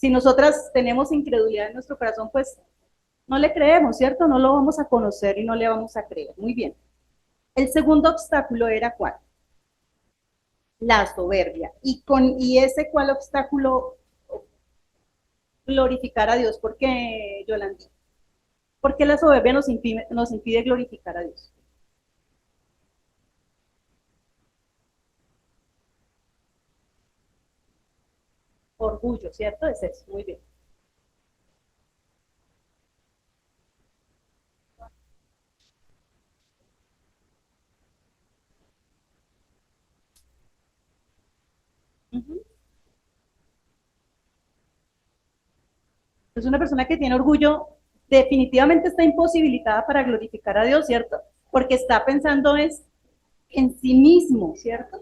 Si nosotras tenemos incredulidad en nuestro corazón, pues no le creemos, ¿cierto? No lo vamos a conocer y no le vamos a creer. Muy bien. El segundo obstáculo era ¿cuál? La soberbia. ¿Y ese cuál obstáculo? Glorificar a Dios. ¿Por qué, Yolanda? Porque la soberbia nos impide glorificar a Dios. Orgullo, ¿cierto? Es eso, muy bien. Uh -huh. Es una persona que tiene orgullo, definitivamente está imposibilitada para glorificar a Dios, ¿cierto? Porque está pensando es en sí mismo, ¿cierto?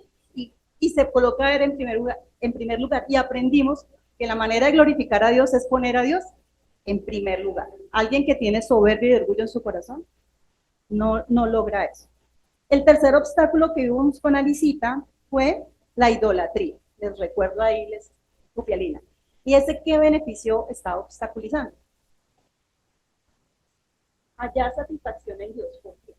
Y se coloca a él en primer lugar. Y aprendimos que la manera de glorificar a Dios es poner a Dios en primer lugar. Alguien que tiene soberbia y orgullo en su corazón no logra eso. El tercer obstáculo que vimos con Alicita fue la idolatría. Les recuerdo ahí, les copialina. ¿Y ese qué beneficio está obstaculizando? Hallar satisfacción en Dios. ¿Por qué?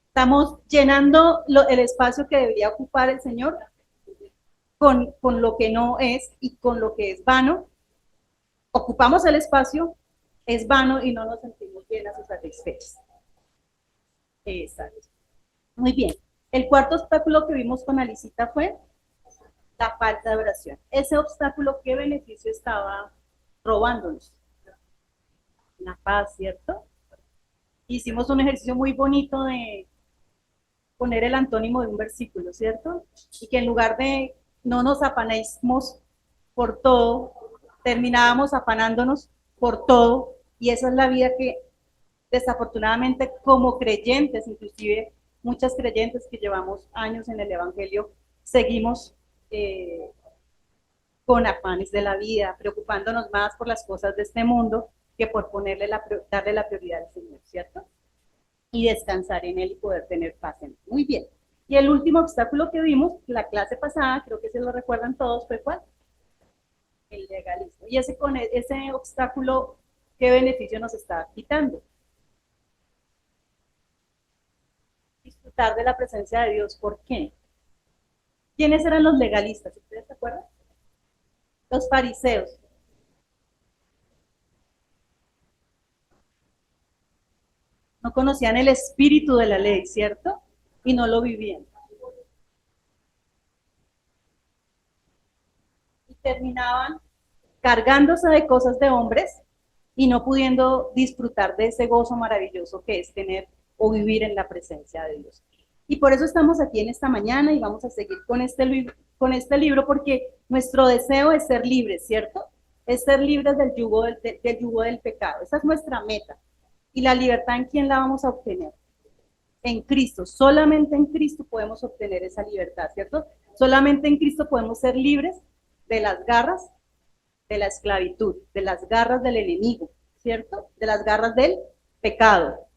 Estamos llenando el espacio que debería ocupar el Señor con lo que no es y con lo que es vano. Ocupamos el espacio, es vano y no nos sentimos llenas o satisfechas. Exacto. Muy bien. El cuarto obstáculo que vimos con Alicita fue la falta de oración. Ese obstáculo, ¿qué beneficio estaba robándonos? La paz, ¿cierto? Hicimos un ejercicio muy bonito de poner el antónimo de un versículo, ¿cierto? Y que en lugar de no nos afanemos por todo, terminábamos afanándonos por todo, y esa es la vida que desafortunadamente como creyentes, inclusive muchas creyentes que llevamos años en el Evangelio, seguimos con afanes de la vida, preocupándonos más por las cosas de este mundo que por darle la prioridad al Señor, ¿cierto? Y descansar en Él y poder tener paz en Él. Muy bien. Y el último obstáculo que vimos, la clase pasada, creo que se lo recuerdan todos, fue ¿cuál? El legalismo. Y ese obstáculo, ¿qué beneficio nos está quitando? Disfrutar de la presencia de Dios. ¿Por qué? ¿Quiénes eran los legalistas? ¿Ustedes se acuerdan? Los fariseos. No conocían el espíritu de la ley, ¿cierto? Y no lo vivían. Y terminaban cargándose de cosas de hombres y no pudiendo disfrutar de ese gozo maravilloso que es tener o vivir en la presencia de Dios. Y por eso estamos aquí en esta mañana y vamos a seguir con este libro porque nuestro deseo es ser libres, ¿cierto? Es ser libres del yugo del pecado. Esa es nuestra meta. ¿Y la libertad en quién la vamos a obtener? En Cristo. Solamente en Cristo podemos obtener esa libertad, ¿cierto? Solamente en Cristo podemos ser libres de las garras de la esclavitud, de las garras del enemigo, ¿cierto? De las garras del pecado.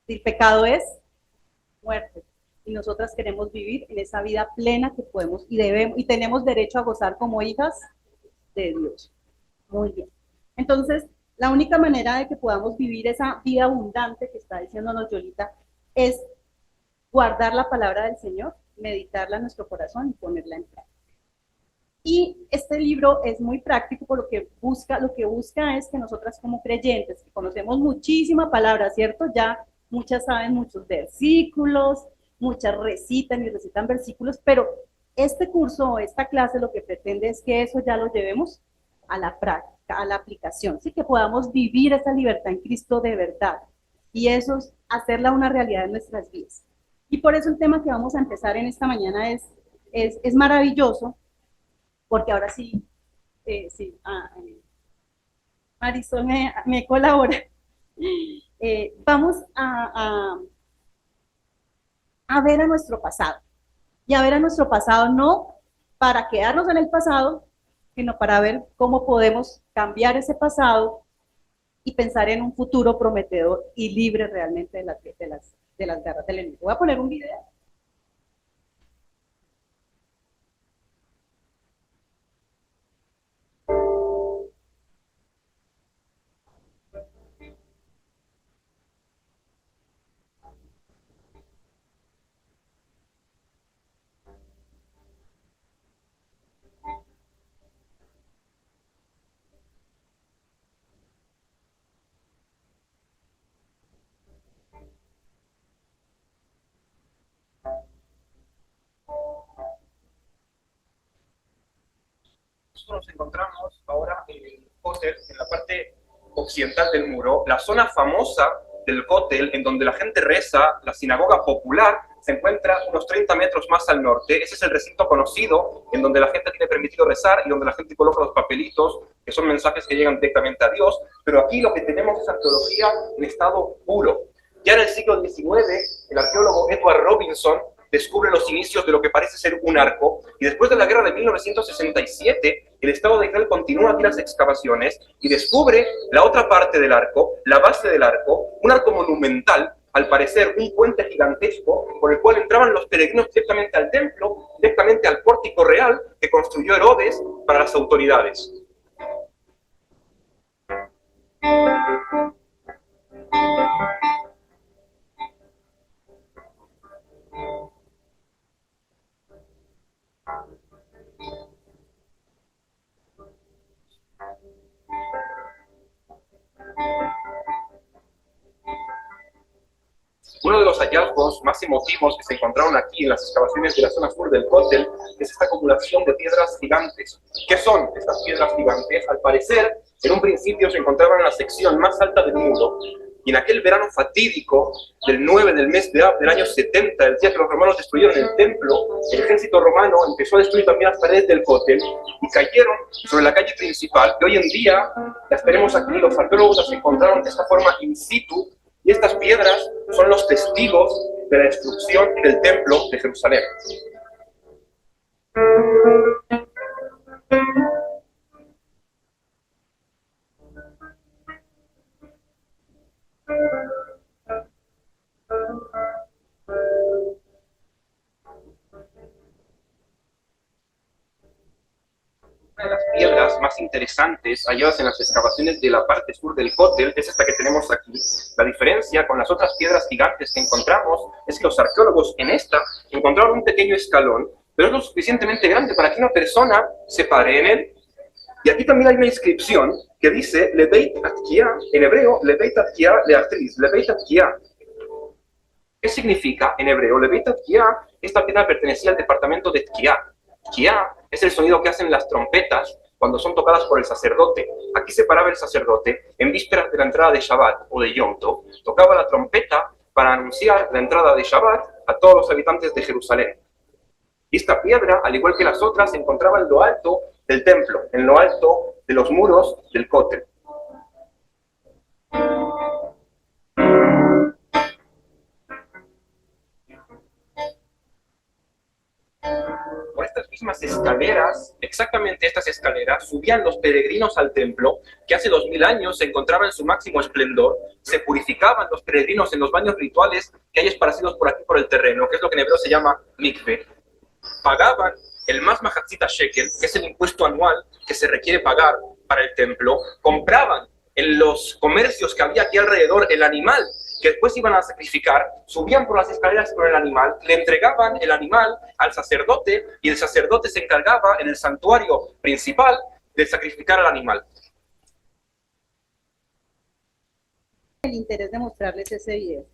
El pecado es muerte. Y nosotras queremos vivir en esa vida plena que podemos y debemos y tenemos derecho a gozar como hijas de Dios. Muy bien. Entonces, la única manera de que podamos vivir esa vida abundante que está diciéndonos Yolita es guardar la palabra del Señor, meditarla en nuestro corazón y ponerla en práctica. Y este libro es muy práctico por lo que busca es que nosotras como creyentes, que conocemos muchísima palabra, ¿cierto? Ya muchas saben muchos versículos, muchas recitan y recitan versículos, pero este curso o esta clase lo que pretende es que eso ya lo llevemos a la práctica, a la aplicación, ¿sí? Que podamos vivir esa libertad en Cristo de verdad y eso es hacerla una realidad en nuestras vidas. Y por eso el tema que vamos a empezar en esta mañana es maravilloso, porque ahora sí, sí Marisol me colabora. Vamos a ver a nuestro pasado. Y a ver a nuestro pasado no para quedarnos en el pasado, sino para ver cómo podemos cambiar ese pasado y pensar en un futuro prometedor y libre realmente de las garras del enemigo. Voy a poner un video. Nosotros nos encontramos ahora en el cótel, en la parte occidental del muro, la zona famosa del cótel, en donde la gente reza, la sinagoga popular, se encuentra unos 30 metros más al norte. Ese es el recinto conocido, en donde la gente tiene permitido rezar y donde la gente coloca los papelitos, que son mensajes que llegan directamente a Dios. Pero aquí lo que tenemos es arqueología en estado puro. Ya en el siglo XIX, el arqueólogo Edward Robinson descubre los inicios de lo que parece ser un arco, y después de la guerra de 1967, el Estado de Israel continúa aquí las excavaciones y descubre la otra parte del arco, la base del arco, un arco monumental, al parecer un puente gigantesco, por el cual entraban los peregrinos directamente al templo, directamente al pórtico real que construyó Herodes para las autoridades. Uno de los hallazgos más emotivos que se encontraron aquí en las excavaciones de la zona sur del cótel es esta acumulación de piedras gigantes. ¿Qué son estas piedras gigantes? Al parecer, en un principio se encontraban en la sección más alta del muro, y en aquel verano fatídico del 9 del mes de Av del año 70, el día que los romanos destruyeron el templo, el ejército romano empezó a destruir también las paredes del cótel y cayeron sobre la calle principal, que hoy en día las tenemos aquí. Los arqueólogos las encontraron de esta forma in situ, y estas piedras son los testigos de la destrucción del templo de Jerusalén. Una de las piedras más interesantes halladas en las excavaciones de la parte sur del cótel es esta que tenemos aquí. La diferencia con las otras piedras gigantes que encontramos es que los arqueólogos en esta encontraron un pequeño escalón, pero es lo suficientemente grande para que una persona se pare en él. Y aquí también hay una inscripción que dice Lebeit Atkia, en hebreo Lebeit Atkia Leatris, Lebeit Atkia. ¿Qué significa en hebreo? Lebeit Atkia, esta piedra pertenecía al departamento de Tkia. Tkia es el sonido que hacen las trompetas cuando son tocadas por el sacerdote. Aquí se paraba el sacerdote en vísperas de la entrada de Shabbat o de Yom Tov, tocaba la trompeta para anunciar la entrada de Shabbat a todos los habitantes de Jerusalén. Y esta piedra, al igual que las otras, se encontraba en lo alto del templo, en lo alto de los muros del cótel. Por estas mismas escaleras, exactamente estas escaleras, subían los peregrinos al templo, que hace 2000 años se encontraba en su máximo esplendor. Se purificaban los peregrinos en los baños rituales que hay esparcidos por aquí por el terreno, que es lo que en hebreo se llama mikve. Pagaban el más mahatzita shekel, que es el impuesto anual que se requiere pagar para el templo. Compraban en los comercios que había aquí alrededor el animal que después iban a sacrificar, subían por las escaleras con el animal, le entregaban el animal al sacerdote y el sacerdote se encargaba en el santuario principal de sacrificar al animal. El interés de mostrarles ese video.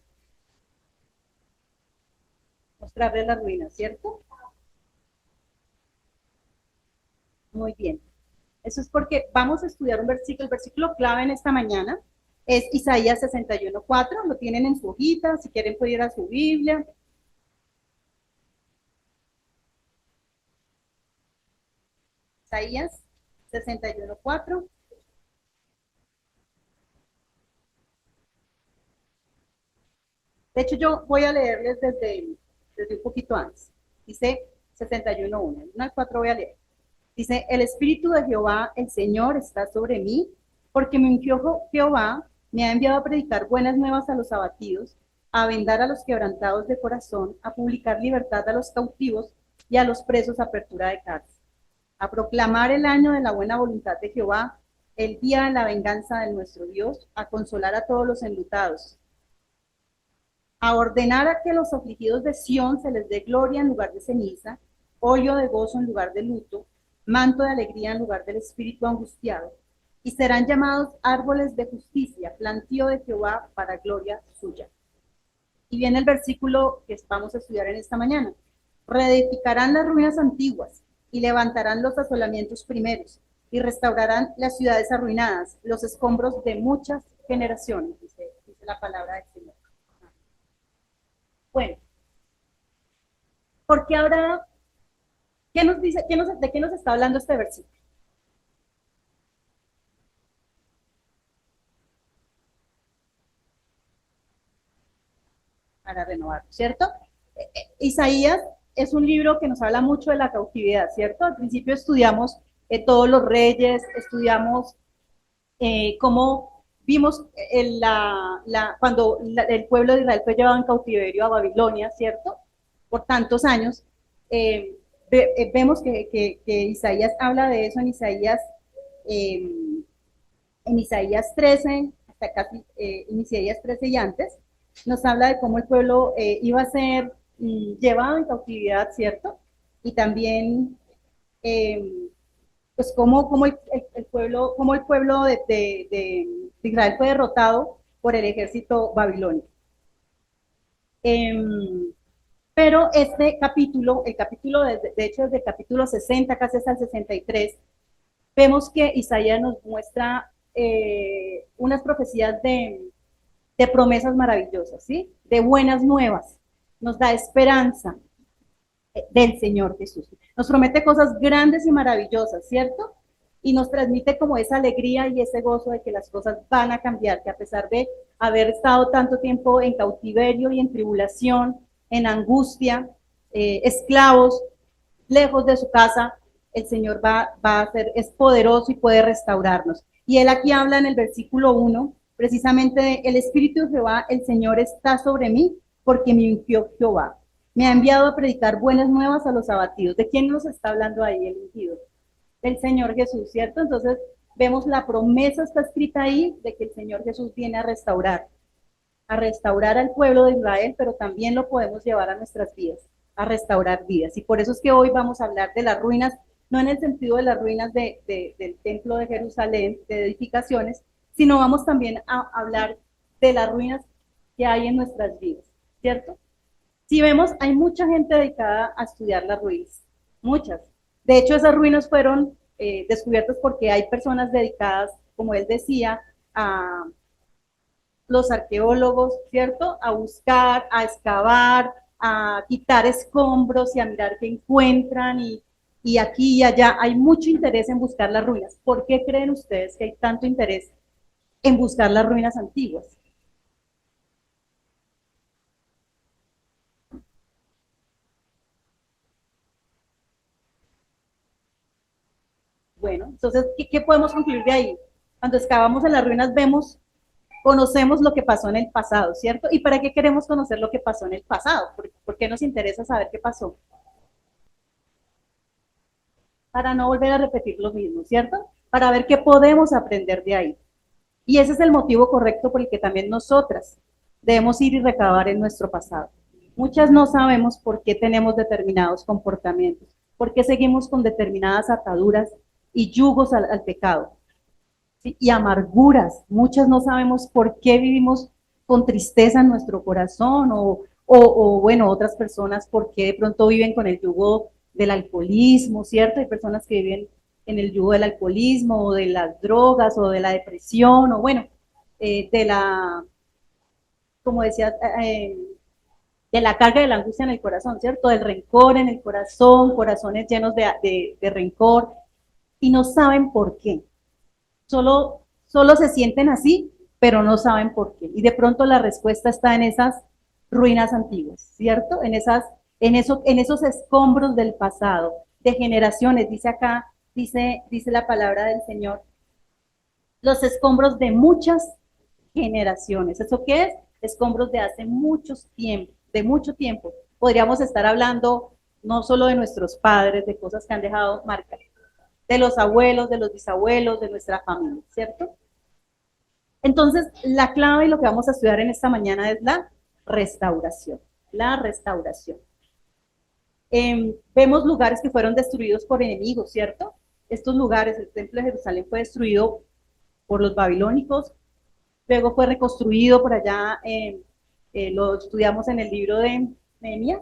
Mostrarles las ruinas, ¿cierto? Muy bien. Eso es porque vamos a estudiar un versículo, el versículo clave en esta mañana es Isaías 61:4, lo tienen en su hojita, si quieren pueden ir a su Biblia. Isaías 61:4. De hecho, yo voy a leerles desde un poquito antes. Dice 61:1, 1 al 4 voy a leer. Dice, el Espíritu de Jehová, el Señor, está sobre mí, Porque me ungió Jehová, me ha enviado a predicar buenas nuevas a los abatidos, a vendar a los quebrantados de corazón, a publicar libertad a los cautivos y a los presos apertura de cárcel, a proclamar el año de la buena voluntad de Jehová, el día de la venganza de nuestro Dios, a consolar a todos los enlutados, a ordenar a que los afligidos de Sión se les dé gloria en lugar de ceniza, óleo de gozo en lugar de luto, manto de alegría en lugar del espíritu angustiado, y serán llamados árboles de justicia, plantío de Jehová para gloria suya. Y viene el versículo que vamos a estudiar en esta mañana. Reedificarán las ruinas antiguas y levantarán los asolamientos primeros y restaurarán las ciudades arruinadas, los escombros de muchas generaciones, dice la palabra del Señor. Bueno, ¿por qué ahora? ¿Qué nos dice? ¿De qué nos está hablando este versículo? Para renovar, ¿cierto? Isaías es un libro que nos habla mucho de la cautividad, ¿cierto? Al principio estudiamos todos los reyes, estudiamos cómo vimos cuando el pueblo de Israel fue llevado en cautiverio a Babilonia, ¿cierto? Por tantos años. Vemos que Isaías habla de eso en Isaías 13, hasta casi en Isaías 13 y antes, nos habla de cómo el pueblo iba a ser llevado en cautividad, ¿cierto? Y también, pues, cómo el pueblo de Israel fue derrotado por el ejército babilónico. Pero este capítulo, el capítulo, de hecho, desde el capítulo 60 casi hasta el 63, vemos que Isaías nos muestra unas profecías de promesas maravillosas, ¿sí? De buenas nuevas. Nos da esperanza del Señor Jesús. Nos promete cosas grandes y maravillosas, ¿cierto? Y nos transmite como esa alegría y ese gozo de que las cosas van a cambiar, que a pesar de haber estado tanto tiempo en cautiverio y en tribulación, en angustia, esclavos, lejos de su casa, el Señor es poderoso y puede restaurarnos. Y él aquí habla en el versículo 1, precisamente de el Espíritu de Jehová, el Señor está sobre mí, porque me ungió Jehová. Me ha enviado a predicar buenas nuevas a los abatidos. ¿De quién nos está hablando ahí el ungido? Del Señor Jesús, ¿cierto? Entonces vemos la promesa está escrita ahí de que el Señor Jesús viene a restaurar al pueblo de Israel, pero también lo podemos llevar a nuestras vidas, a restaurar vidas. Y por eso es que hoy vamos a hablar de las ruinas, no en el sentido de las ruinas del templo de Jerusalén, de edificaciones, sino vamos también a hablar de las ruinas que hay en nuestras vidas, ¿cierto? Si vemos, hay mucha gente dedicada a estudiar las ruinas, muchas. De hecho, esas ruinas fueron descubiertas porque hay personas dedicadas, como él decía, a los arqueólogos, ¿cierto? A buscar, a excavar, a quitar escombros y a mirar qué encuentran y aquí y allá hay mucho interés en buscar las ruinas. ¿Por qué creen ustedes que hay tanto interés en buscar las ruinas antiguas? Bueno, entonces, ¿qué podemos concluir de ahí? Cuando excavamos en las ruinas conocemos lo que pasó en el pasado, ¿cierto? ¿Y para qué queremos conocer lo que pasó en el pasado? ¿Por qué nos interesa saber qué pasó? Para no volver a repetir lo mismo, ¿cierto? Para ver qué podemos aprender de ahí. Y ese es el motivo correcto por el que también nosotras debemos ir y recabar en nuestro pasado. Muchas no sabemos por qué tenemos determinados comportamientos, por qué seguimos con determinadas ataduras y yugos al pecado, ¿sí? Y amarguras. Muchas no sabemos por qué vivimos con tristeza en nuestro corazón o bueno, otras personas por qué de pronto viven con el yugo del alcoholismo, ¿cierto? Hay personas que viven en el yugo del alcoholismo o de las drogas o de la depresión o bueno, como decía, de la carga de la angustia en el corazón, ¿cierto? Del rencor en el corazón, corazones llenos de rencor y no saben por qué. Solo se sienten así, pero no saben por qué. Y de pronto la respuesta está en esas ruinas antiguas, ¿cierto? En esos escombros del pasado, de generaciones, dice acá, dice la palabra del Señor, Los escombros de muchas generaciones. ¿Eso qué es? Escombros de hace de mucho tiempo. Podríamos estar hablando no solo de nuestros padres, de cosas que han dejado marca, de los abuelos, de los bisabuelos, de nuestra familia, ¿cierto? Entonces, la clave y lo que vamos a estudiar en esta mañana es la restauración. La restauración. Vemos lugares que fueron destruidos por enemigos, ¿cierto? Estos lugares, el templo de Jerusalén fue destruido por los babilónicos, luego fue reconstruido por allá, lo estudiamos en el libro de Nehemías,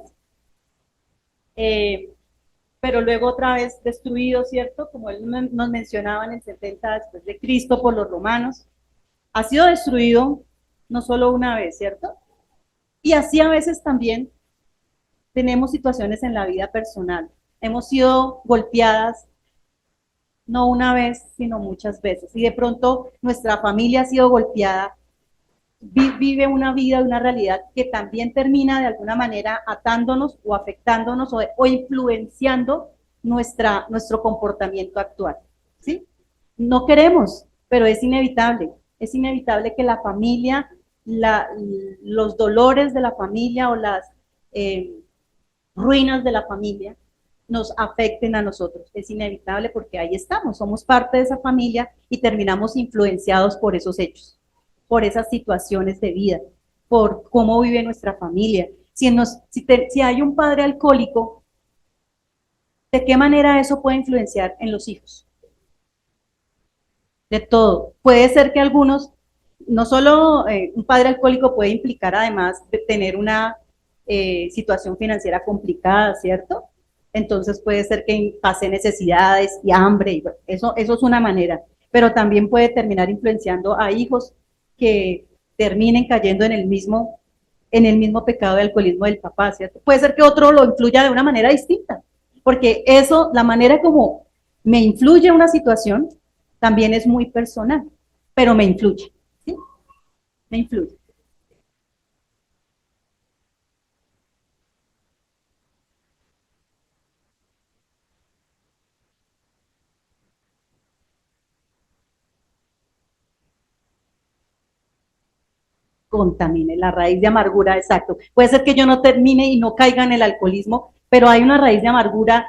pero luego otra vez destruido, ¿cierto? Como él nos mencionaba en el 70 después de Cristo por los romanos. Ha sido destruido no solo una vez, ¿cierto? Y así a veces también tenemos situaciones en la vida personal. Hemos sido golpeadas no una vez, sino muchas veces. Y de pronto nuestra familia ha sido golpeada, vive una vida, una realidad que también termina de alguna manera atándonos o afectándonos o influenciando nuestro comportamiento actual. ¿Sí? No queremos, pero es inevitable. Es inevitable que la familia, los dolores de la familia o las ruinas de la familia nos afecten a nosotros. Es inevitable porque ahí estamos, somos parte de esa familia y terminamos influenciados por esos hechos, por esas situaciones de vida, por cómo vive nuestra familia. Si hay un padre alcohólico, ¿de qué manera eso puede influenciar en los hijos? De todo. Puede ser que algunos, no solo un padre alcohólico puede implicar además de tener una situación financiera complicada, ¿cierto? Entonces puede ser que pase necesidades y hambre, y eso es una manera, pero también puede terminar influenciando a hijos que terminen cayendo en el mismo pecado de alcoholismo del papá, ¿cierto? Puede ser que otro lo influya de una manera distinta, porque eso, la manera como me influye una situación, también es muy personal, pero me influye, ¿sí? Me influye. Contamine, la raíz de amargura, exacto. Puede ser que yo no termine y no caiga en el alcoholismo, pero hay una raíz de amargura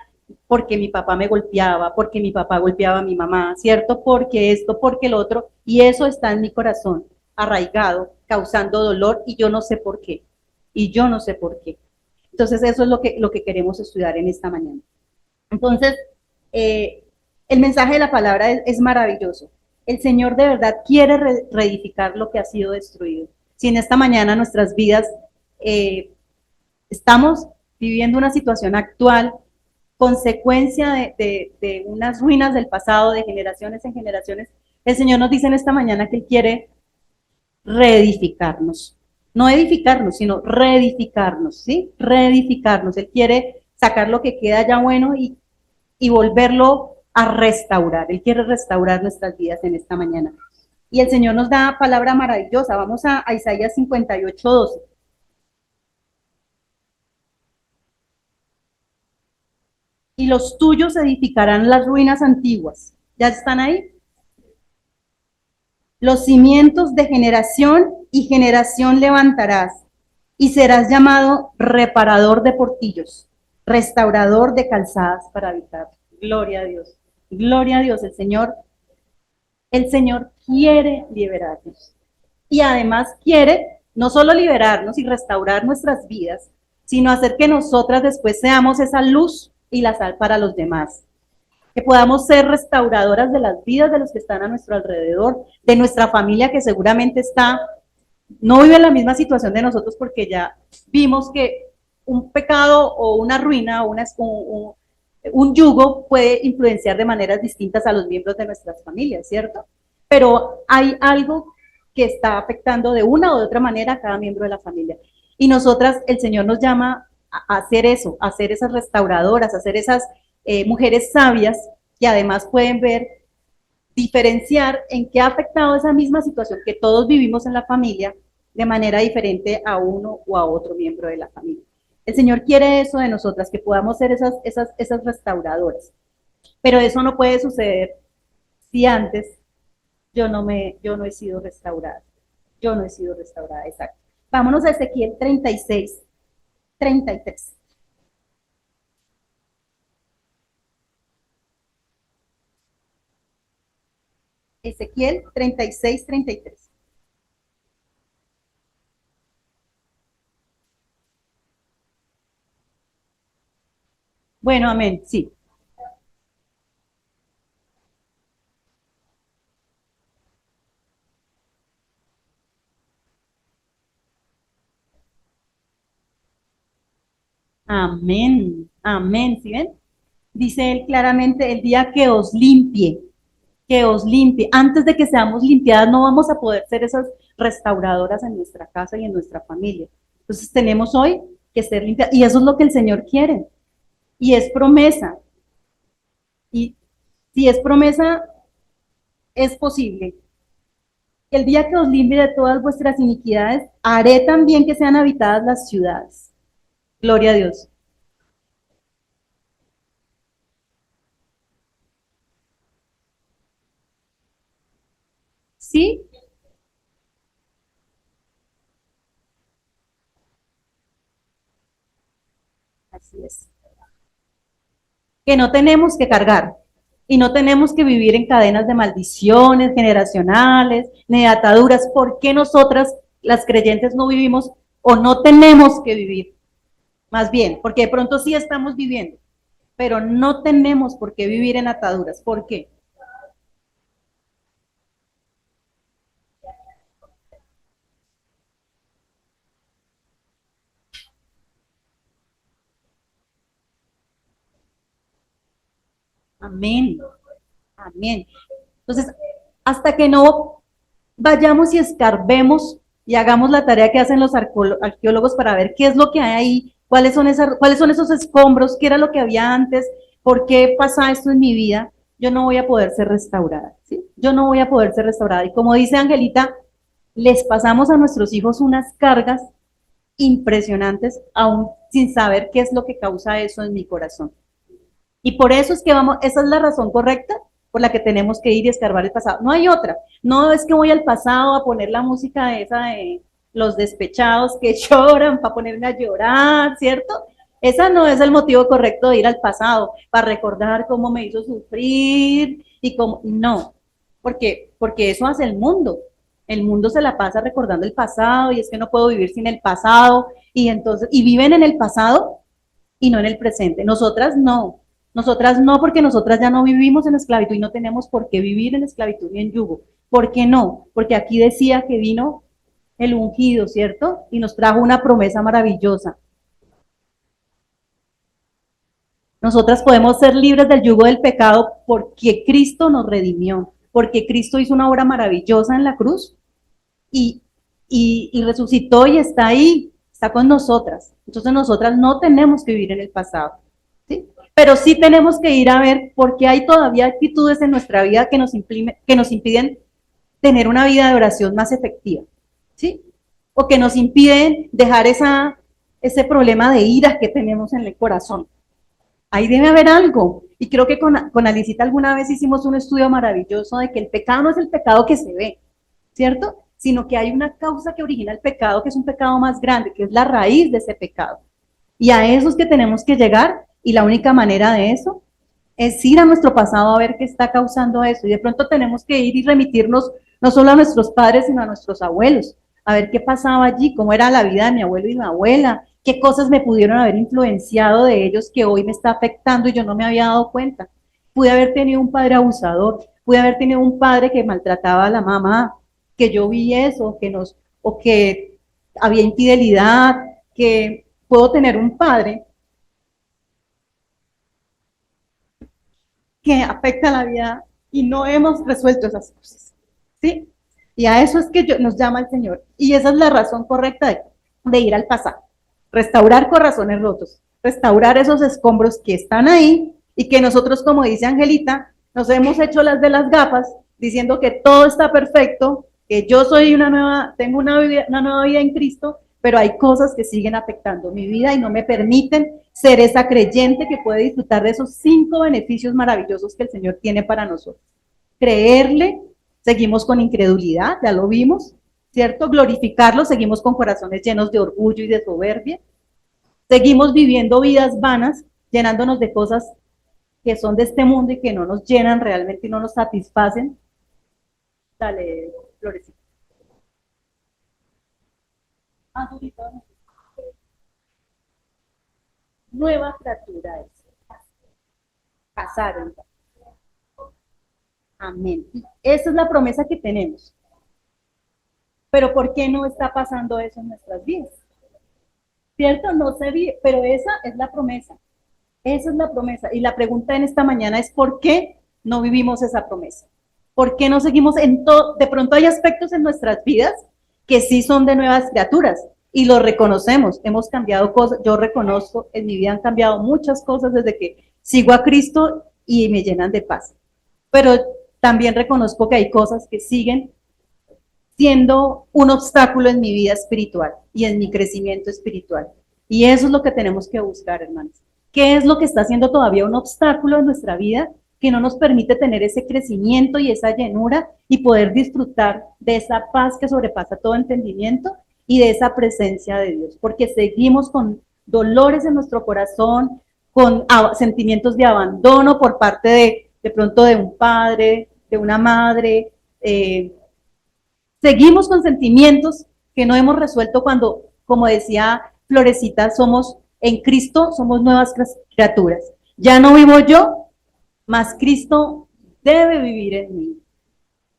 porque mi papá me golpeaba, porque mi papá golpeaba a mi mamá, ¿cierto? Porque esto, porque el otro, y eso está en mi corazón, arraigado, causando dolor, y yo no sé por qué, y yo no sé por qué. Entonces, eso es lo que queremos estudiar en esta mañana. Entonces, el mensaje de la palabra es maravilloso. El Señor de verdad quiere reedificar lo que ha sido destruido. Si en esta mañana nuestras vidas estamos viviendo una situación actual, consecuencia de unas ruinas del pasado, de generaciones en generaciones, el Señor nos dice en esta mañana que Él quiere reedificarnos. No edificarnos, sino reedificarnos, ¿sí? Reedificarnos. Él quiere sacar lo que queda ya bueno y volverlo a restaurar. Él quiere restaurar nuestras vidas en esta mañana. Y el Señor nos da palabra maravillosa. Vamos a Isaías 58:12. Y los tuyos edificarán las ruinas antiguas. ¿Ya están ahí? Los cimientos de generación y generación levantarás, y serás llamado reparador de portillos, restaurador de calzadas para habitar. Gloria a Dios. Gloria a Dios. El Señor quiere liberarnos. Y además quiere no solo liberarnos y restaurar nuestras vidas, sino hacer que nosotras después seamos esa luz y la sal para los demás. Que podamos ser restauradoras de las vidas de los que están a nuestro alrededor, de nuestra familia que seguramente no vive la misma situación de nosotros porque ya vimos que un pecado o una ruina o un yugo puede influenciar de maneras distintas a los miembros de nuestras familias, ¿cierto? Pero hay algo que está afectando de una o de otra manera a cada miembro de la familia. Y nosotras, el Señor nos llama a hacer eso, a ser esas restauradoras, a ser esas mujeres sabias que además pueden diferenciar en qué ha afectado esa misma situación que todos vivimos en la familia de manera diferente a uno o a otro miembro de la familia. El Señor quiere eso de nosotras, que podamos ser esas restauradoras. Pero eso no puede suceder si antes yo no he sido restaurada. Yo no he sido restaurada, exacto. Vámonos a Ezequiel 36, 33. Ezequiel 36, 33. Bueno, amén, sí. Amén, amén, ¿sí ven? Dice él claramente, el día que os limpie. Antes de que seamos limpiadas, no vamos a poder ser esas restauradoras en nuestra casa y en nuestra familia. Entonces tenemos hoy que ser limpiadas. Y eso es lo que el Señor quiere. Y es promesa. Y si es promesa, es posible. El día que os limpie de todas vuestras iniquidades, haré también que sean habitadas las ciudades. Gloria a Dios. ¿Sí? Así es. Que no tenemos que cargar y no tenemos que vivir en cadenas de maldiciones generacionales, ni de ataduras. ¿Por qué nosotras, las creyentes, no vivimos o no tenemos que vivir? Más bien, porque de pronto sí estamos viviendo, pero no tenemos por qué vivir en ataduras. ¿Por qué? Amén. Amén. Entonces, hasta que no vayamos y escarbemos y hagamos la tarea que hacen los arqueólogos para ver qué es lo que hay ahí, cuáles son esos escombros, qué era lo que había antes, por qué pasa esto en mi vida, yo no voy a poder ser restaurada, ¿sí? Yo no voy a poder ser restaurada. Y como dice Angelita, les pasamos a nuestros hijos unas cargas impresionantes, aún sin saber qué es lo que causa eso en mi corazón. Y por eso es que vamos, esa es la razón correcta por la que tenemos que ir y escarbar el pasado. No hay otra. No es que voy al pasado a poner la música esa de los despechados que lloran para ponerme a llorar, ¿cierto? Esa no es el motivo correcto de ir al pasado, para recordar cómo me hizo sufrir y cómo, no, porque eso hace el mundo. El mundo se la pasa recordando el pasado y es que no puedo vivir sin el pasado y entonces, y viven en el pasado y no en el presente. Nosotras no, porque nosotras ya no vivimos en esclavitud y no tenemos por qué vivir en esclavitud ni en yugo. ¿Por qué no? Porque aquí decía que vino el ungido, ¿cierto? Y nos trajo una promesa maravillosa. Nosotras podemos ser libres del yugo del pecado porque Cristo nos redimió, porque Cristo hizo una obra maravillosa en la cruz y, y resucitó y está ahí, está con nosotras. Entonces nosotras no tenemos que vivir en el pasado, ¿sí? Pero sí tenemos que ir a ver por qué hay todavía actitudes en nuestra vida que nos impiden tener una vida de oración más efectiva, ¿sí? O que nos impiden dejar ese problema de ira que tenemos en el corazón. Ahí debe haber algo. Y creo que con Alicita alguna vez hicimos un estudio maravilloso de que el pecado no es el pecado que se ve, ¿cierto? Sino que hay una causa que origina el pecado, que es un pecado más grande, que es la raíz de ese pecado. Y a eso es que tenemos que llegar, y la única manera de eso es ir a nuestro pasado a ver qué está causando eso. Y de pronto tenemos que ir y remitirnos no solo a nuestros padres, sino a nuestros abuelos, a ver qué pasaba allí, cómo era la vida de mi abuelo y mi abuela, qué cosas me pudieron haber influenciado de ellos que hoy me está afectando y yo no me había dado cuenta. Pude haber tenido un padre abusador, pude haber tenido un padre que maltrataba a la mamá, que yo vi eso, o que había infidelidad, que puedo tener un padre que afecta la vida y no hemos resuelto esas cosas, ¿sí? Y a eso es que nos llama el Señor. Y esa es la razón correcta de ir al pasado. Restaurar corazones rotos, restaurar esos escombros que están ahí y que nosotros, como dice Angelita, nos hemos hecho las de las gafas diciendo que todo está perfecto, que yo soy tengo una nueva vida en Cristo, pero hay cosas que siguen afectando mi vida y no me permiten ser esa creyente que puede disfrutar de esos 5 beneficios maravillosos que el Señor tiene para nosotros. Creerle, Seguimos con incredulidad, ya lo vimos, ¿cierto? Glorificarlo, seguimos con corazones llenos de orgullo y de soberbia. Seguimos viviendo vidas vanas, llenándonos de cosas que son de este mundo y que no nos llenan realmente y no nos satisfacen. Dale, Florecita. Nueva criatura es. Casaron. Amén. Y esa es la promesa que tenemos. Pero ¿por qué no está pasando eso en nuestras vidas? ¿Cierto? No se vive, pero esa es la promesa. Esa es la promesa. Y la pregunta en esta mañana es ¿por qué no vivimos esa promesa? ¿Por qué no seguimos en todo? De pronto hay aspectos en nuestras vidas que sí son de nuevas criaturas y lo reconocemos. Hemos cambiado cosas. Yo reconozco, en mi vida han cambiado muchas cosas desde que sigo a Cristo y me llenan de paz. Pero también reconozco que hay cosas que siguen siendo un obstáculo en mi vida espiritual y en mi crecimiento espiritual. Y eso es lo que tenemos que buscar, hermanos. ¿Qué es lo que está siendo todavía un obstáculo en nuestra vida que no nos permite tener ese crecimiento y esa llenura y poder disfrutar de esa paz que sobrepasa todo entendimiento y de esa presencia de Dios? Porque seguimos con dolores en nuestro corazón, con sentimientos de abandono por parte de pronto de un padre, de una madre, seguimos con sentimientos que no hemos resuelto cuando, como decía Florecita, somos en Cristo, somos nuevas criaturas. Ya no vivo yo, mas Cristo debe vivir en mí,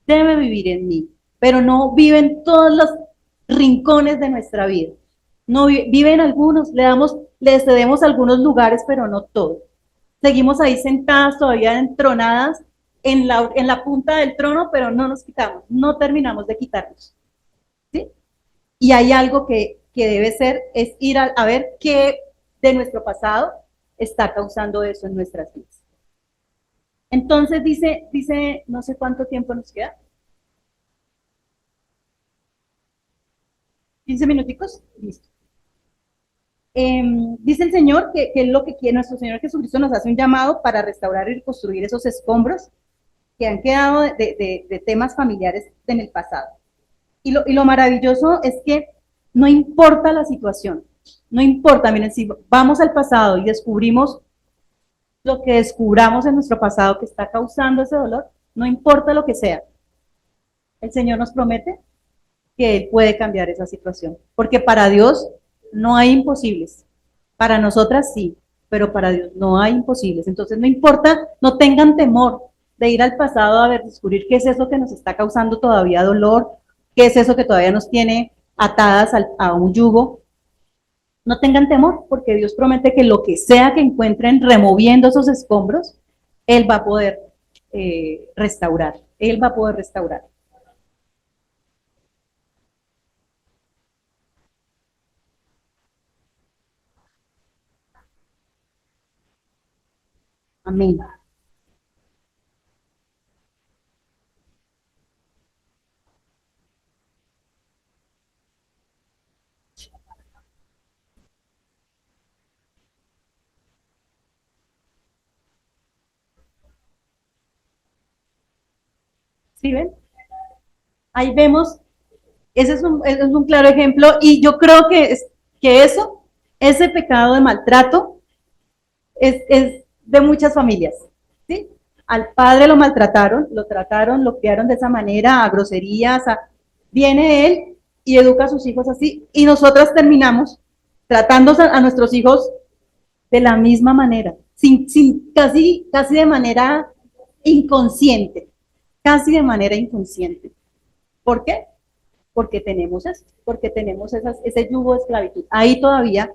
debe vivir en mí, pero no vive en todos los rincones de nuestra vida. No vive en algunos, le cedemos algunos lugares, pero no todos. Seguimos ahí sentadas, todavía entronadas en la punta del trono, pero no nos quitamos, no terminamos de quitarnos. ¿Sí? Y hay algo que debe ser, es ir a ver qué de nuestro pasado está causando eso en nuestras vidas. Entonces dice, no sé cuánto tiempo nos queda. 15 minuticos, listo. Dice el Señor que es lo que quiere, nuestro Señor Jesucristo nos hace un llamado para restaurar y reconstruir esos escombros que han quedado de temas familiares en el pasado. Y lo maravilloso es que no importa la situación, no importa, miren, si vamos al pasado y descubrimos lo que descubramos en nuestro pasado que está causando ese dolor, no importa lo que sea, el Señor nos promete que Él puede cambiar esa situación, porque para Dios no hay imposibles, para nosotras sí, pero para Dios no hay imposibles. Entonces no importa, no tengan temor de ir al pasado a ver, descubrir qué es eso que nos está causando todavía dolor, qué es eso que todavía nos tiene atadas a un yugo. No tengan temor, porque Dios promete que lo que sea que encuentren removiendo esos escombros, Él va a poder restaurar, Él va a poder restaurar. Amén. ¿Sí ven? Ahí vemos, ese es un claro ejemplo, y yo creo que eso, ese pecado de maltrato, es de muchas familias, ¿sí? Al padre lo maltrataron, lo trataron, lo criaron de esa manera, a groserías, viene él y educa a sus hijos así, y nosotras terminamos tratando a nuestros hijos de la misma manera, casi de manera inconsciente, casi de manera inconsciente. ¿Por qué? Porque tenemos eso, porque tenemos ese yugo de esclavitud. Ahí todavía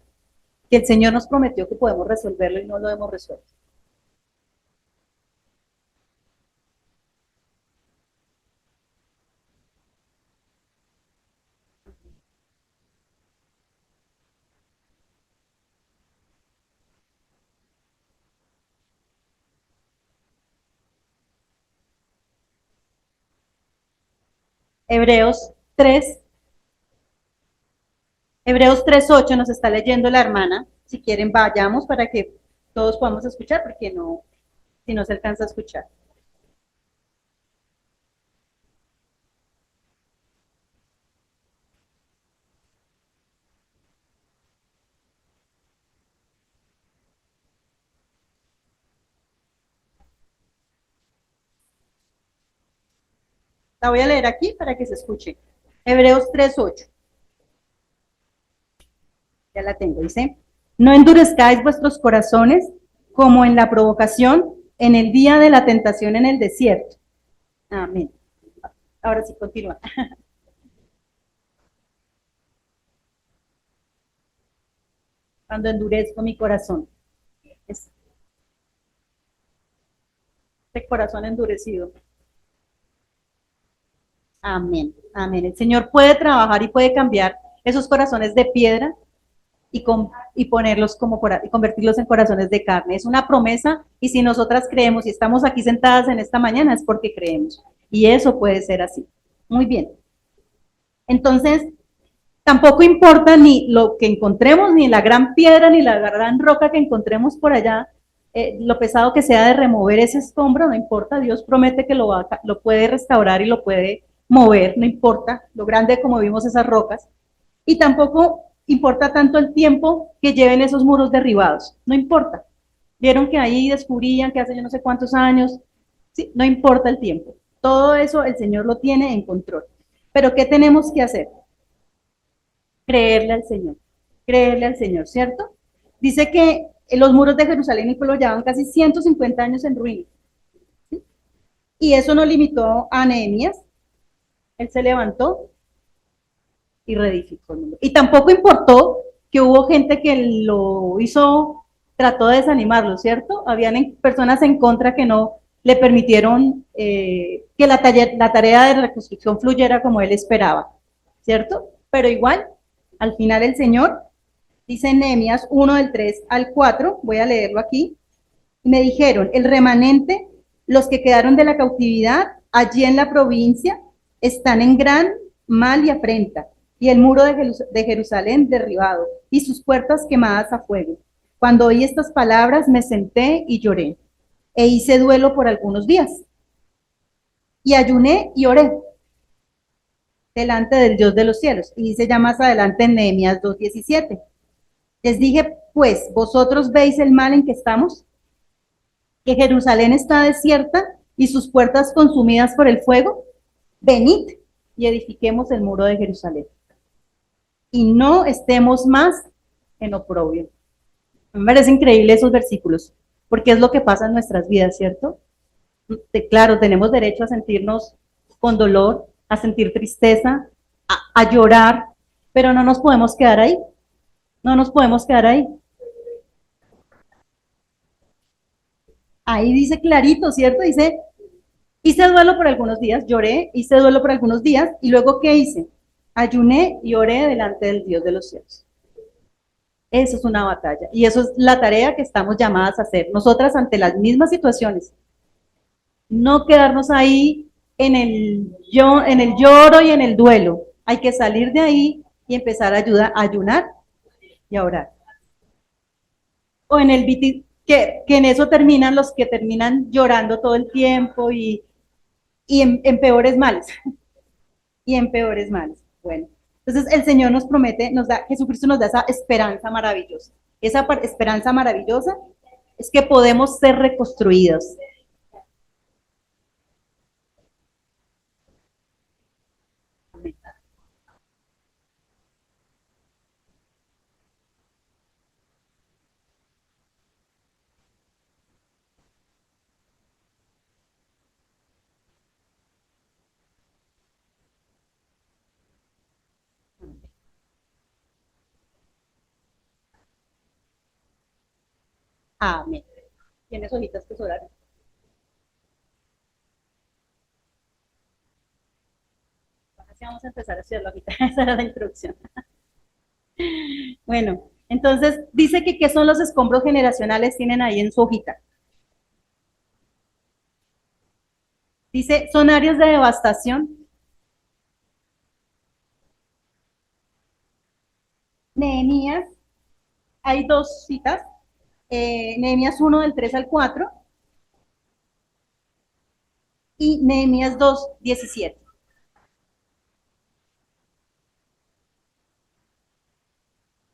que el Señor nos prometió que podemos resolverlo y no lo hemos resuelto. Hebreos 3, Hebreos 3:8 nos está leyendo la hermana. Si quieren, vayamos para que todos podamos escuchar, porque no, si no se alcanza a escuchar. La voy a leer aquí para que se escuche. Hebreos 3:8. Ya la tengo, dice, no endurezcáis vuestros corazones como en la provocación en el día de la tentación en el desierto. Amén. Ahora sí, continúa. Cuando endurezco mi corazón. Este corazón endurecido. Amén, amén. El Señor puede trabajar y puede cambiar esos corazones de piedra y ponerlos y convertirlos en corazones de carne. Es una promesa y si nosotras creemos y estamos aquí sentadas en esta mañana es porque creemos. Y eso puede ser así. Muy bien. Entonces, tampoco importa ni lo que encontremos, ni la gran piedra, ni la gran roca que encontremos por allá, lo pesado que sea de remover ese escombro, no importa, Dios promete que lo puede restaurar y lo puede mover, no importa lo grande como vimos esas rocas, y tampoco importa tanto el tiempo que lleven esos muros derribados, no importa. Vieron que ahí descubrían que hace yo no sé cuántos años, sí, no importa el tiempo, todo eso el Señor lo tiene en control. Pero ¿qué tenemos que hacer? Creerle al Señor, ¿cierto? Dice que los muros de Jerusalén y pueblo llevaban casi 150 años en ruinas. ¿Sí? Y eso no limitó a Nehemías. Él se levantó y reedificó el mundo. Y tampoco importó que hubo gente que lo hizo, trató de desanimarlo, ¿cierto? Habían personas en contra que no le permitieron que la tarea de reconstrucción fluyera como él esperaba, ¿cierto? Pero igual, al final el Señor, dice en Nehemías 1 del 3 al 4, voy a leerlo aquí, me dijeron, el remanente, los que quedaron de la cautividad allí en la provincia, están en gran mal y afrenta, y el muro de Jerusalén derribado, y sus puertas quemadas a fuego. Cuando oí estas palabras me senté y lloré, e hice duelo por algunos días. Y ayuné y oré delante del Dios de los cielos. Y dice ya más adelante en Nehemías 2:17. Les dije, pues, vosotros veis el mal en que estamos, que Jerusalén está desierta y sus puertas consumidas por el fuego. Venid y edifiquemos el muro de Jerusalén. Y no estemos más en oprobio. Me parece increíble esos versículos, porque es lo que pasa en nuestras vidas, ¿cierto? Claro, tenemos derecho a sentirnos con dolor, a sentir tristeza, a llorar, pero no nos podemos quedar ahí. No nos podemos quedar ahí. Ahí dice clarito, ¿cierto? Dice, hice duelo por algunos días, lloré, hice duelo por algunos días, y luego, ¿qué hice? Ayuné y oré delante del Dios de los cielos. Eso es una batalla, y eso es la tarea que estamos llamadas a hacer. Nosotras ante las mismas situaciones, no quedarnos ahí en el lloro y en el duelo. Hay que salir de ahí y empezar a ayunar y a orar. O en el que en eso terminan los que terminan llorando todo el tiempo y en peores males. Y en peores males. Bueno, entonces el Señor nos promete, Jesucristo nos da esa esperanza maravillosa. Esa esperanza maravillosa es que podemos ser reconstruidos. Amén. ¿Tienes hojitas que orar? Así vamos a empezar a hacerlo ahorita. Esa era la introducción. Bueno, entonces dice que qué son los escombros generacionales, tienen ahí en su hojita. Dice, son áreas de devastación. Nehemías, hay dos citas, Nehemías 1 del 3 al 4 y Nehemías 2:17.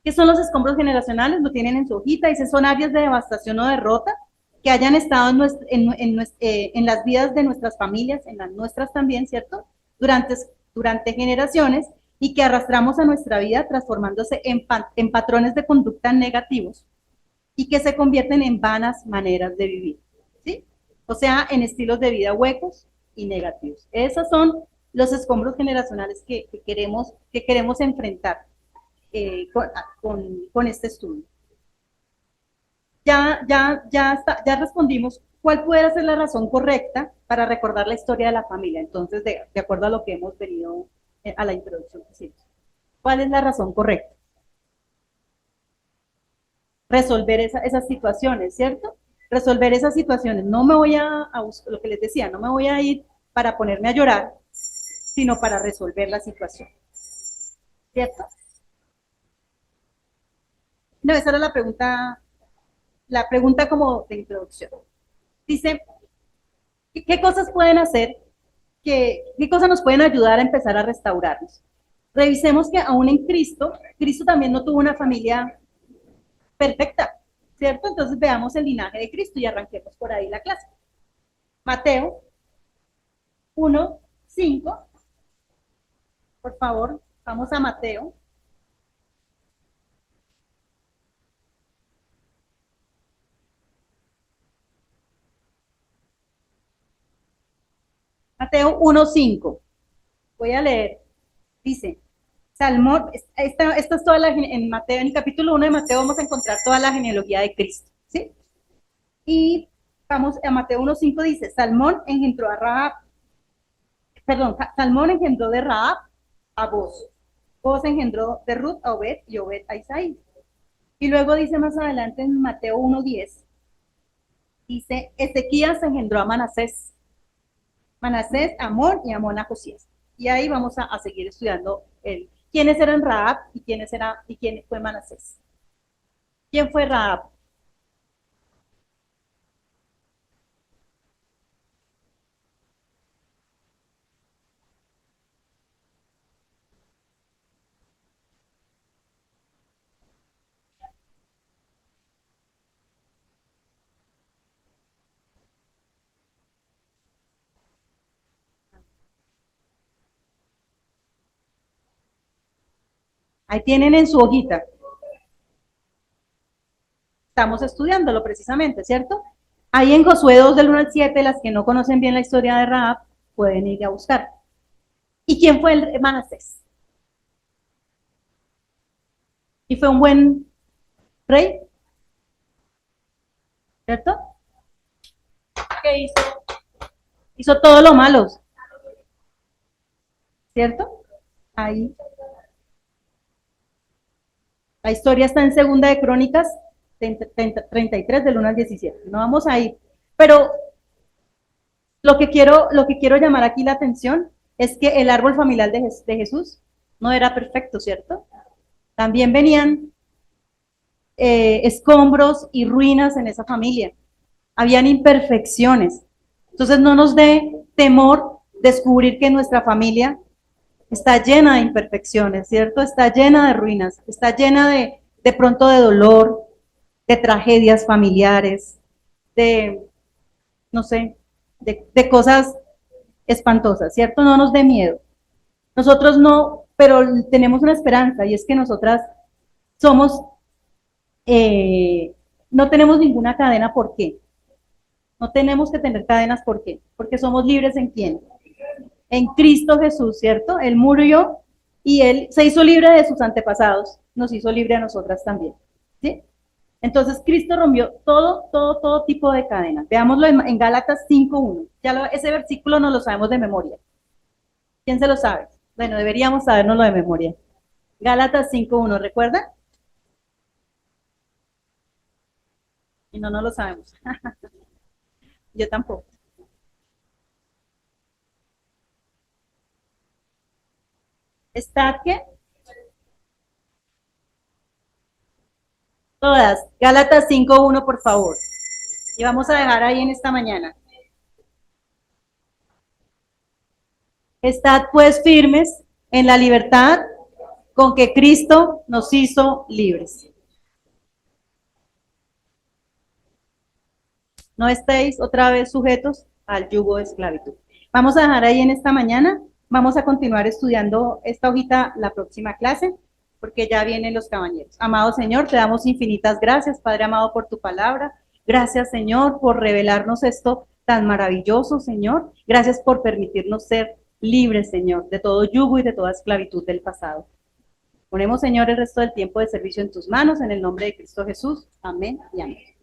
¿Qué son los escombros generacionales? Lo tienen en su hojita, dice, son áreas de devastación o derrota que hayan estado en las vidas de nuestras familias, en las nuestras también, ¿cierto? durante, durante generaciones y que arrastramos a nuestra vida transformándose en patrones de conducta negativos y que se convierten en vanas maneras de vivir, ¿sí? O sea, en estilos de vida huecos y negativos. Esos son los escombros generacionales que queremos enfrentar con este estudio. Ya respondimos cuál puede ser la razón correcta para recordar la historia de la familia. Entonces, de acuerdo a lo que hemos venido a la introducción que hicimos. ¿Cuál es la razón correcta? Resolver esas situaciones, ¿cierto? Resolver esas situaciones. No me voy a buscar, lo que les decía, no me voy a ir para ponerme a llorar, sino para resolver la situación. ¿Cierto? No, esa era la pregunta como de introducción. Dice, ¿qué cosas pueden hacer? ¿Qué cosas nos pueden ayudar a empezar a restaurarnos? Revisemos que aún en Cristo, Cristo también no tuvo una familia perfecta, ¿cierto? Entonces veamos el linaje de Cristo y arranquemos por ahí la clase. Mateo 1:5, por favor, vamos a Mateo. Mateo 1:5. Voy a leer. Dice, Salmón, esta es toda en Mateo, en el capítulo 1 de Mateo vamos a encontrar toda la genealogía de Cristo, ¿sí? Y vamos a Mateo 1:5 dice, Salmón engendró a Rahab, perdón, Salmón engendró de Rahab a Boz. Boz engendró de Ruth a Obed y Obed a Isaí. Y luego dice más adelante en Mateo 1:10, dice, Ezequías engendró a Manasés. Manasés a Amón y Amón a Josías. Y ahí vamos a seguir estudiando quiénes eran Rahab y quién fue Manasés. ¿Quién fue Rahab? Ahí tienen en su hojita. Estamos estudiándolo precisamente, ¿cierto? Ahí en Josué 2 del 1 al 7, las que no conocen bien la historia de Rahab, pueden ir a buscar. ¿Y quién fue el Manasés? ¿Y fue un buen rey? ¿Cierto? ¿Qué hizo? Hizo todo lo malo, ¿cierto? Ahí. La historia está en Segunda de Crónicas 33 del 1 al 17. No vamos a ir. Pero lo que quiero llamar aquí la atención es que el árbol familiar de Jesús no era perfecto, ¿cierto? También venían escombros y ruinas en esa familia. Habían imperfecciones. Entonces no nos dé temor descubrir que nuestra familia está llena de imperfecciones, ¿cierto? Está llena de ruinas, está llena de pronto de dolor, de tragedias familiares, no sé, de cosas espantosas, ¿cierto? No nos dé miedo. Nosotros no, pero tenemos una esperanza y es que nosotras somos, no tenemos ninguna cadena, ¿por qué? No tenemos que tener cadenas, ¿por qué? Porque somos libres en quién? En Cristo Jesús, ¿cierto? Él murió y Él se hizo libre de sus antepasados, nos hizo libre a nosotras también, ¿sí? Entonces Cristo rompió todo tipo de cadenas. Veámoslo en Gálatas 5:1. Ya ese versículo no lo sabemos de memoria. ¿Quién se lo sabe? Bueno, deberíamos sabernoslo de memoria. Gálatas 5:1, ¿recuerdan? Y no lo sabemos. Yo tampoco. ¿Está qué? Todas. Gálatas 5:1, por favor. Y vamos a dejar ahí en esta mañana. Estad pues firmes en la libertad con que Cristo nos hizo libres. No estéis otra vez sujetos al yugo de esclavitud. Vamos a dejar ahí en esta mañana Vamos a continuar estudiando esta hojita la próxima clase, porque ya vienen los caballeros. Amado Señor, te damos infinitas gracias, Padre amado, por tu palabra. Gracias, Señor, por revelarnos esto tan maravilloso, Señor. Gracias por permitirnos ser libres, Señor, de todo yugo y de toda esclavitud del pasado. Ponemos, Señor, el resto del tiempo de servicio en tus manos, en el nombre de Cristo Jesús. Amén y amén.